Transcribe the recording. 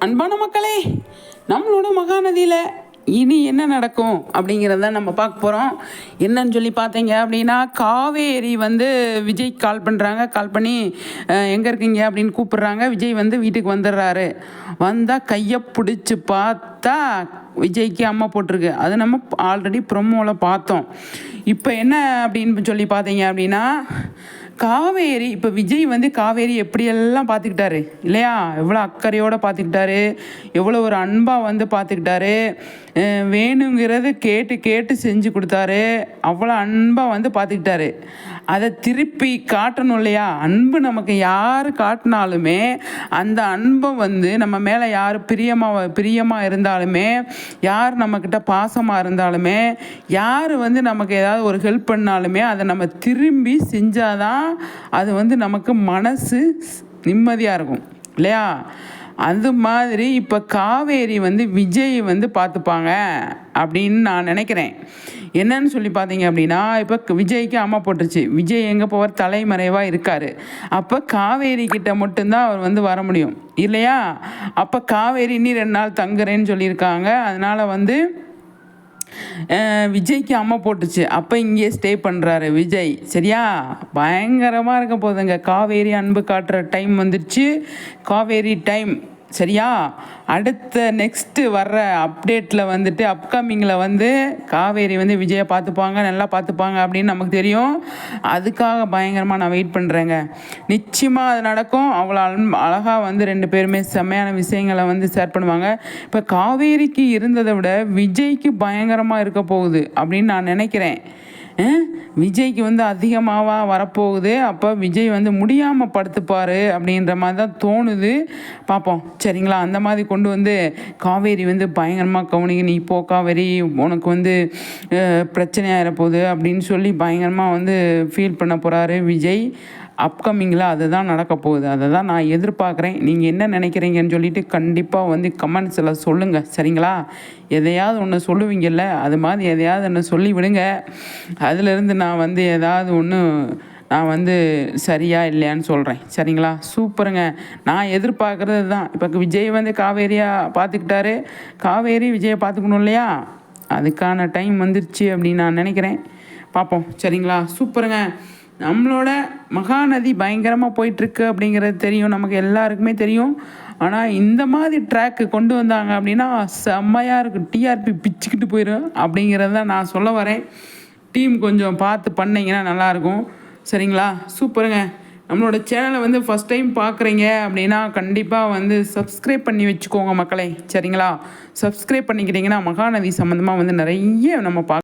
அன்பான மக்களே, நம்மளோட மகாநதியில் இனி என்ன நடக்கும் அப்படிங்கிறத நம்ம பார்க்க போகிறோம். என்னன்னு சொல்லி பார்த்தீங்க அப்படின்னா, காவேரி வந்து விஜய் கால் பண்ணுறாங்க. கால் பண்ணி எங்கே இருக்கீங்க அப்படின்னு கூப்பிட்றாங்க. விஜய் வந்து வீட்டுக்கு வந்துடுறாரு. வந்தால் கையை பிடிச்சி பார்த்தா விஜய்க்கு அம்மா போட்டிருக்கு. அது நம்ம ஆல்ரெடி ப்ரொமோவில் பார்த்தோம். இப்போ என்ன அப்படின்னு சொல்லி பார்த்தீங்க அப்படின்னா, காவேரி இப்போ விஜய் வந்து காவேரி எப்படியெல்லாம் பார்த்துக்கிட்டாரு இல்லையா, எவ்வளோ அக்கறையோடு பார்த்துக்கிட்டாரு, எவ்வளோ ஒரு அன்பாக வந்து பார்த்துக்கிட்டாரு, வேணுங்கிறது கேட்டு கேட்டு செஞ்சு கொடுத்தாரு, அவ்வளோ அன்பாக வந்து பார்த்துக்கிட்டாரு. அதை திருப்பி காட்டணும் இல்லையா. அன்பு நமக்கு யார் காட்டினாலுமே அந்த அன்பை வந்து நம்ம மேலே யார் பிரியமாக இருந்தாலுமே, யார் நம்மக்கிட்ட பாசமாக இருந்தாலுமே, யார் வந்து நமக்கு ஏதாவது ஒரு ஹெல்ப் பண்ணாலுமே அதை நம்ம திரும்பி செஞ்சாதான் அது வந்து நமக்கு மனசு நிம்மதியாக இருக்கும் இல்லையா. அது மாதிரி இப்போ காவேரி வந்து விஜய் வந்து பார்த்துப்பாங்க அப்படின்னு நான் நினைக்கிறேன். என்னன்னு சொல்லி பார்த்தீங்க அப்படின்னா, இப்போ விஜய்க்கு அம்மா போட்டுருச்சு. விஜய் எங்கே போவார், தலைமறைவாக இருக்கார். அப்போ காவேரி கிட்ட மட்டும்தான் அவர் வந்து வர முடியும் இல்லையா. அப்போ காவேரி இன்னும் 2 நாள் தங்குறேன்னு சொல்லியிருக்காங்க. அதனால் வந்து விஜய்க்கு அம்மா போட்டுச்சு. அப்போ இங்கேயே ஸ்டே பண்ணுறாரு விஜய். சரியா, பயங்கரமாக இருக்க போகுதுங்க. காவேரி அன்பு காட்டுற டைம் வந்துருச்சு. காவேரி டைம். சரியா, அடுத்த நெக்ஸ்ட்டு வர்ற அப்டேட்டில் வந்துட்டு அப்கமிங்கில் வந்து காவேரி வந்து விஜயை பார்த்துப்பாங்க, நல்லா பார்த்துப்பாங்க அப்படின்னு நமக்கு தெரியும். அதுக்காக பயங்கரமாக நான் வெயிட் பண்ணுறேங்க. நிச்சயமாக அது நடக்கும். அவ்வளோ அழகாக வந்து 2 பேருமே செம்மையான விஷயங்களை வந்து ஷேர் பண்ணுவாங்க. இப்போ காவேரிக்கு இருந்ததை விட விஜய்க்கு பயங்கரமாக இருக்க போகுது அப்படின்னு நான் நினைக்கிறேன். விஜய்க்கு வந்து அதிகமாக வரப்போகுது. அப்போ விஜய் வந்து முடியாமல் படுத்துப்பார் அப்படின்ற மாதிரி தான் தோணுது. பார்ப்போம் சரிங்களா. அந்த மாதிரி கொண்டு வந்து காவேரி வந்து பயங்கரமாக கவனிக்க, நீ போ காவேரி, உனக்கு வந்து பிரச்சனையாகிற போகுது அப்படின்னு சொல்லி பயங்கரமாக வந்து ஃபீல் பண்ண போகிறாரு விஜய். அப்கமிங்கில் அதுதான் நடக்க போகுது. அதை தான் நான் எதிர்பார்க்குறேன். நீங்கள் என்ன நினைக்கிறீங்கன்னு சொல்லிட்டு கண்டிப்பாக வந்து கமெண்ட்ஸில் சொல்லுங்கள் சரிங்களா. எதையாவது ஒன்று சொல்லுவீங்கல்ல, அது மாதிரி எதையாவது ஒன்று சொல்லி விடுங்க. அதிலிருந்து நான் வந்து ஏதாவது ஒன்று நான் வந்து சரியா இல்லையான்னு சொல்கிறேன் சரிங்களா. சூப்பருங்க. நான் எதிர்பார்க்குறது தான். இப்போ விஜய் வந்து காவேரியாக பார்த்துக்கிட்டாரு, காவேரி விஜயை பார்த்துக்கணும் இல்லையா. அதுக்கான டைம் வந்துருச்சு அப்படின்னு நான் நினைக்கிறேன். பார்ப்போம் சரிங்களா. சூப்பருங்க. நம்மளோட மகாநதி பயங்கரமாக போயிட்டுருக்கு அப்படிங்கிறது தெரியும், நமக்கு எல்லாருக்குமே தெரியும். ஆனால் இந்த மாதிரி ட்ராக்கு கொண்டு வந்தாங்க அப்படின்னா செம்மையாக இருக்குது. டிஆர்பி பிச்சுக்கிட்டு போயிடும் அப்படிங்கிறத தான் நான் சொல்ல வரேன். டீம் கொஞ்சம் பார்த்து பண்ணிங்கன்னா நல்லாயிருக்கும் சரிங்களா. சூப்பருங்க. நம்மளோட சேனலை வந்து ஃபஸ்ட் டைம் பார்க்குறீங்க அப்படின்னா கண்டிப்பாக வந்து சப்ஸ்கிரைப் பண்ணி வச்சுக்கோங்க மக்களே சரிங்களா. சப்ஸ்கிரைப் பண்ணிக்கிட்டிங்கன்னா மகாநதி சம்மந்தமாக வந்து நிறைய நம்ம